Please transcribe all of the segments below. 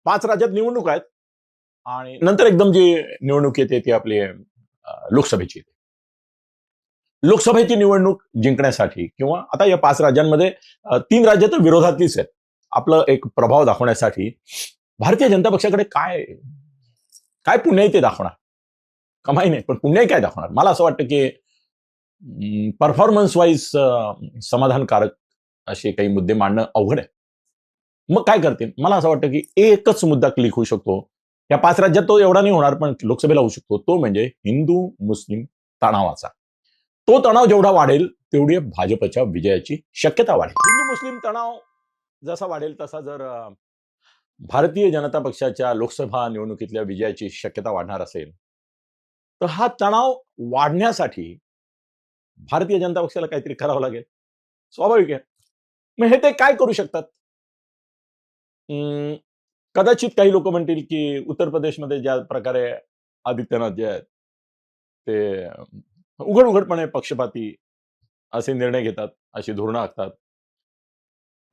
5 राज्यात निवडणूक आहेत आणि नंतर एकदम जी निवडणूक येते ती आपली लोकसभेची येते. लोकसभेची निवडणूक जिंकण्यासाठी किंवा आता या 5 राज्यांमध्ये 3 राज्य तर विरोधातलीच आहेत. आपलं एक प्रभाव दाखवण्यासाठी भारतीय जनता पक्षाकडे काय काय पुण्य आहे ते दाखवणार. कमाई नाही, पण पुण्य काय दाखवणार. मला असं वाटतं की परफॉर्मन्स वाईज समाधानकारक असे काही मुद्दे मांडणं अवघड आहे. मग काय करतील? मला असं वाटतं की एकच मुद्दा क्लिक होऊ शकतो. या 5 राज्यात तो एवढा नाही होणार, पण लोकसभेला होऊ शकतो. तो म्हणजे हिंदू मुस्लिम तणावाचा. तो तणाव जेवढा वाढेल तेवढी भाजपच्या विजयाची शक्यता वाढेल. हिंदू मुस्लिम तणाव जसा वाढेल तसा जर भारतीय जनता पक्षाच्या लोकसभा निवडणुकीतल्या विजयाची शक्यता वाढणार असेल, तर हा तणाव वाढण्यासाठी भारतीय जनता पक्षाला काहीतरी करावं लागेल. स्वाभाविक आहे. मग हे ते काय करू शकतात? कदाचित काही लोक म्हणतील की उत्तर प्रदेशमध्ये ज्या प्रकारे आदित्यनाथ जे आहेत ते उघड उघडपणे पक्षपाती असे निर्णय घेतात, अशी धोरणं आखतात.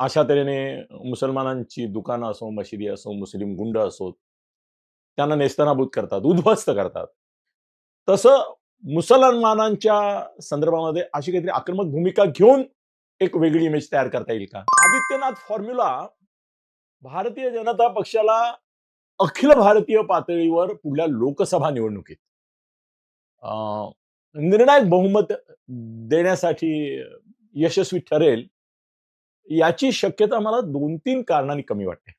अशा तऱ्हेने मुसलमानांची दुकानं असो, मशिदी असो, मुस्लिम गुंड असोत, त्यांना नेस्तनाबूत करतात, उद्ध्वस्त करतात. तसं मुसलमानांच्या संदर्भामध्ये अशी काहीतरी आक्रमक भूमिका घेऊन एक वेगळी इमेज तयार करता येईल का? आदित्यनाथ फॉर्म्युला भारतीय जनता पक्षाला अखिल भारतीय पातळीवर पुढल्या लोकसभा निवडणुकीत निर्णायक बहुमत देण्यासाठी यशस्वी ठरेल याची शक्यता मला 2-3 कारणांनी कमी वाटते.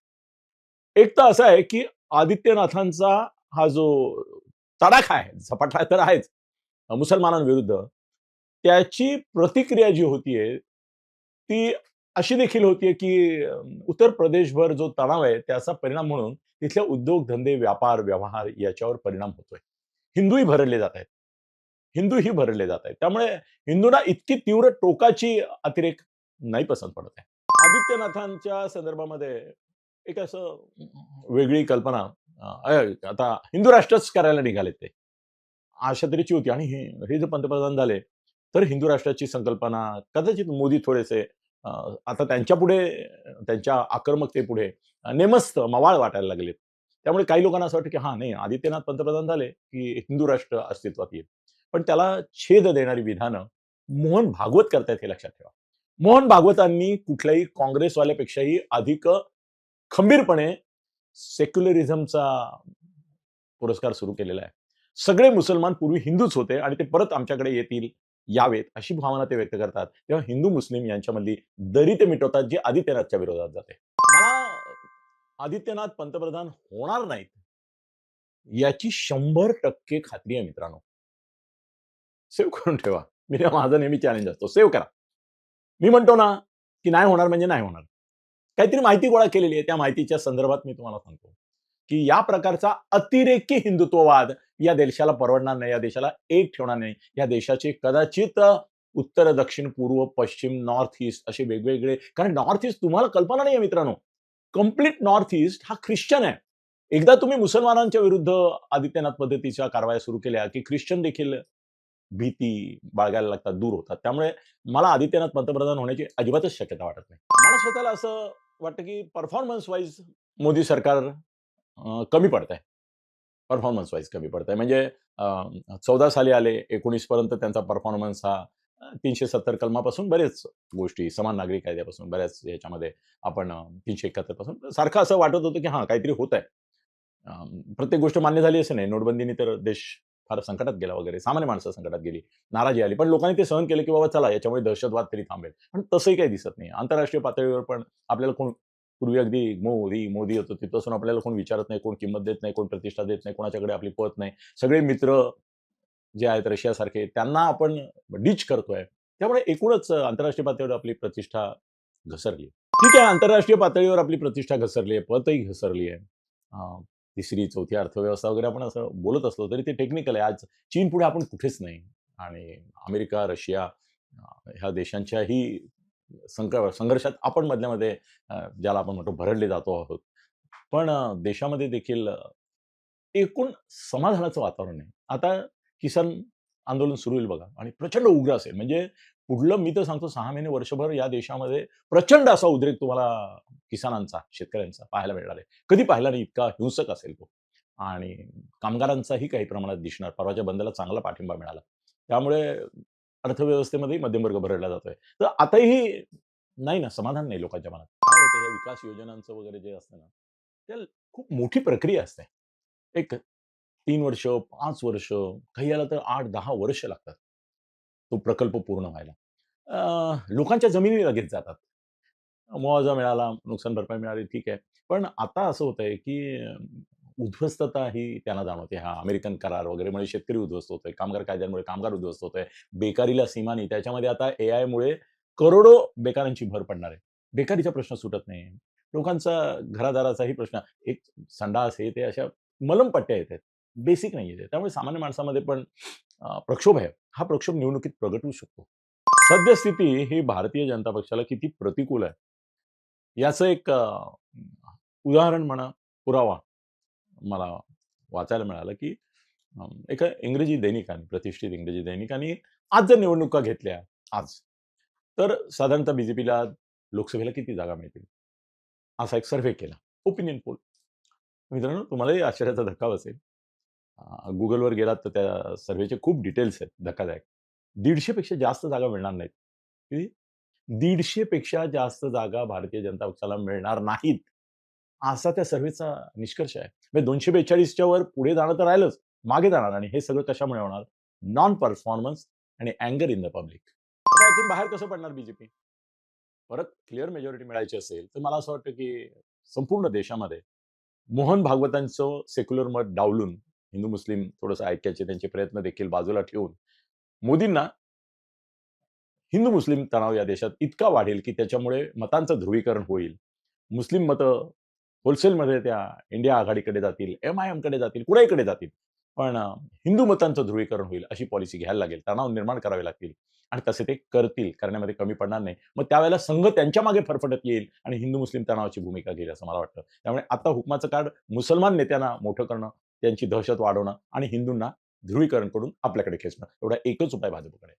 एक तर असं आहे की आदित्यनाथांचा हा जो तडाखा आहे, झपाटा तर आहेच मुसलमानांविरुद्ध, त्याची प्रतिक्रिया जी होतीये ती अशी देखील होतीये की उत्तर प्रदेशभर जो तणाव आहे त्याचा परिणाम म्हणून तिथले उद्योग धंदे, व्यापार, व्यवहार याच्यावर परिणाम होतोय. हिंदूही भरडले जात आहेत. हिंदूही भरडले जात आहेत. त्यामुळे हिंदूंना इतकी तीव्र टोकाची अतिरेक नाही पसंत पडत आहे. आदित्यनाथांच्या संदर्भामध्ये एक असं वेगळी कल्पना आता हिंदू राष्ट्रच करायला निघाले ते. अशा तऱ्हेची होती आणि हे जर पंतप्रधान झाले, तर हिंदू राष्ट्राची संकल्पना कदाचित मोदी थोडेसे आता त्यांच्यापुढे त्यांच्या आक्रमकतेपुढे नेमस्त मवाळ वाटायला लागलेत. त्यामुळे काही लोकांना असं वाटतं की हां, नाही आदित्यनाथ पंतप्रधान झाले, की हिंदू राष्ट्र अस्तित्वात येईल. पण त्याला छेद देणारी विधानं मोहन भागवत करतायत हे लक्षात ठेवा. मोहन भागवतांनी कुठल्याही काँग्रेसवाल्यापेक्षाही अधिक खंबीरपणे सेक्युलरिझमचा पुरस्कार सुरू केलेला आहे. सगळे मुसलमान पूर्वी हिंदूच होते आणि ते परत आमच्याकडे येतील, यावेत अशी भावना ते व्यक्त करतात. तेव्हा हिंदू मुस्लिम यांच्यामधली दरी ते मिटवतात जी आदित्यनाथच्या विरोधात जाते. मला आदित्यनाथ पंतप्रधान होणार नाहीत याची 100% खात्री आहे मित्रांनो. सेव्ह करून ठेवा. माझा नेहमी चॅलेंज असतो. सेव्ह करा. मी म्हणतो ना, की नाही होणार म्हणजे नाही होणार. काहीतरी माहिती गोळा केलेली आहे. त्या माहितीच्या संदर्भात मी तुम्हाला सांगतो, की या प्रकारचा अतिरेकी हिंदुत्ववाद या देशाला परवडणार नाही. या देशाला एक ठेवणार नाही. या देशाचे कदाचित उत्तर, दक्षिण, पूर्व, पश्चिम, नॉर्थ ईस्ट असे वेगवेगळे, कारण नॉर्थ ईस्ट तुम्हाला कल्पना नाहीये मित्रांनो. कंप्लीट नॉर्थ ईस्ट हा ख्रिश्चन आहे. एकदा तुम्ही मुसलमानांच्या विरुद्ध आदित्यनाथ पद्धतीच्या कारवाया सुरू केल्या, की ख्रिश्चन देखील भीती बाळगायला लागतात, दूर होतात. त्यामुळे मला आदित्यनाथ पंतप्रधान होण्याची अजिबातच शक्यता वाटत नाही. मला स्वतःला असं वाटतं, की परफॉर्मन्स वाईज मोदी सरकार कमी पडतंय. परफॉर्मन्स वाईज कमी पडतंय. म्हणजे 14 साली आले, 19 पर्यंत त्यांचा परफॉर्मन्स हा 370 कलमापासून बरेच गोष्टी, समान नागरिक कायद्यापासून बऱ्याच ह्याच्यामध्ये आपण 371 पासून सारखं असं वाटत होतं, की हां, काहीतरी होतंय. प्रत्येक गोष्ट मान्य झाली असं नाही. नोटबंदीने तर देश फार संकटात गेला वगैरे. सामान्य माणसं संकटात गेली. नाराजी आली. पण लोकांनी ते सहन केलं, की बाबा चला याच्यामुळे दहशतवाद तरी थांबेल. पण तसंही काही दिसत नाही. आंतरराष्ट्रीय पातळीवर पण आपल्याला कोण पूर्वी अगदी मोदी होतं तिथपासून आपल्याला कोण विचारत नाही, कोण किंमत देत नाही, कोण प्रतिष्ठा देत नाही, कोणाच्याकडे आपली पत नाही. सगळे मित्र जे आहेत रशियासारखे त्यांना आपण डिच करतोय. त्यामुळे एकूणच आंतरराष्ट्रीय पातळीवर आपली प्रतिष्ठा घसरली. ठीक आहे, आंतरराष्ट्रीय पातळीवर आपली प्रतिष्ठा घसरली आहे, पतही घसरली आहे. तिसरी, चौथी अर्थव्यवस्था वगैरे आपण असं बोलत असलो तरी ते टेक्निकल आहे. आज चीनपुढे आपण कुठेच नाही आणि अमेरिका, रशिया ह्या देशांच्याही संघर्षात आपण मधल्यामध्ये ज्याला आपण म्हणतो भरडले जातो आहोत. पण देशामध्ये देखील एकूण समाधानाचं वातावरण आहे. आता किसान आंदोलन सुरू होईल बघा आणि प्रचंड उग्र असेल. म्हणजे पुढलं मी तर सांगतो 6 महिने, वर्षभर या देशामध्ये प्रचंड असा उद्रेक तुम्हाला किसानांचा, शेतकऱ्यांचा पाहायला मिळणार आहे. कधी पाहिला नाही इतका हिंसक असेल तो. आणि कामगारांचाही काही प्रमाणात दिसणार. परवाच्या बंदला चांगला पाठिंबा मिळाला. त्यामुळे अर्थव्यवस्थेमध्येही मध्यमवर्ग भरडला जातोय. तर आताही नाही ना, समाधान नाही लोकांच्या मनात. काय होतं या विकास योजनांचं वगैरे जे असतं ना, त्या खूप मोठी प्रक्रिया असते. एक 3 वर्ष, 5 वर्ष, काही याला तर 8-10 वर्ष लागतात. तो प्रकल्प पूर्ण व्हायला. लोकांच्या जमिनी लगेच जातात. मुआवजा मिळाला, नुकसान भरपाई मिळाली, ठीक आहे. पण आता असं होतंय, की उद्ध्वस्तता ही त्यांना जाणवते. हा अमेरिकन करार वगैरेमुळे शेतकरी उद्ध्वस्त होतोय. कामगार कायद्यांमुळे कामगार उद्ध्वस्त होतोय. बेकारीला सीमा नाही. त्याच्यामध्ये आता एआयमुळे करोडो बेकारांची भर पडणार आहे. बेकारीचा प्रश्न सुटत नाही. लोकांचा घरादाराचाही प्रश्न एक संडास हे ते अशा मलमपट्ट्या येतात. बेसिक नाहीये ते. त्यामुळे सामान्य माणसामध्ये पण प्रक्षोभ आहे. हा प्रक्षोभ निवडणुकीत प्रगट होऊ शकतो. सद्यस्थिती ही भारतीय जनता पक्षाला किती प्रतिकूल आहे, याचं एक उदाहरण म्हणा, पुरावा मला वाचायला मिळालं, की एका इंग्रजी दैनिकाने, प्रतिष्ठित इंग्रजी दैनिकाने आज जर निवडणुका घेतल्या आज, तर साधारणतः बीजेपीला लोकसभेला किती जागा मिळतील? असा एक सर्व्हे केला. Opinion poll. मित्रांनो, तुम्हालाही आश्चर्याचा धक्का बसेल. Googleवर गेलात तर त्या सर्व्हेचे खूप डिटेल्स आहेत धक्कादायक. 150 पेक्षा जास्त जागा मिळणार नाहीत. किती? 150 पेक्षा जास्त जागा भारतीय जनता पक्षाला मिळणार नाहीत. असा त्या सर्व्हेचा निष्कर्ष आहे. म्हणजे 242 च्या वर पुढे जाणं तर राहिलंच, मागे जाणार आणि हे सगळं कशामुळे होणार? नॉन परफॉर्मन्स आणि अँगर इन द पब्लिक. आता यातून बाहेर कसं पडणार बीजेपी? परत क्लिअर मेजॉरिटी मिळायची असेल, तर मला असं वाटतं, की संपूर्ण देशामध्ये मोहन भागवतांचं सेक्युलर मत डावलून हिंदू-मुस्लिम थोडंसं ऐक्याचे त्यांचे प्रयत्न देखील बाजूला ठेवून, मोदींना हिंदू-मुस्लिम तणाव या देशात इतका वाढेल, की त्याच्यामुळे मतांचं ध्रुवीकरण होईल. मुस्लिम मतं होलसेलमध्ये त्या इंडिया आघाडीकडे जातील, एम-आय-एमकडे जातील, कुणाहीकडे जातील. पण हिंदू मतांचं ध्रुवीकरण होईल अशी पॉलिसी घ्यायला लागेल. तणाव निर्माण करावे लागतील आणि तसे ते करतील. करण्यामध्ये कमी पडणार नाही. मग त्यावेळेला संघ त्यांच्या मागे फरफटत येईल आणि हिंदू-मुस्लिम तणावाची भूमिका घेईल असं मला वाटतं. त्यामुळे आता हुकमाचं कार्ड मुसलमान नेत्यांना मोठं करणं, त्यांची दहशत वाढवणं आणि हिंदूंना ध्रुवीकरण करून आपल्याकडे खेचणं एवढा एकच उपाय भाजपकडे आहे.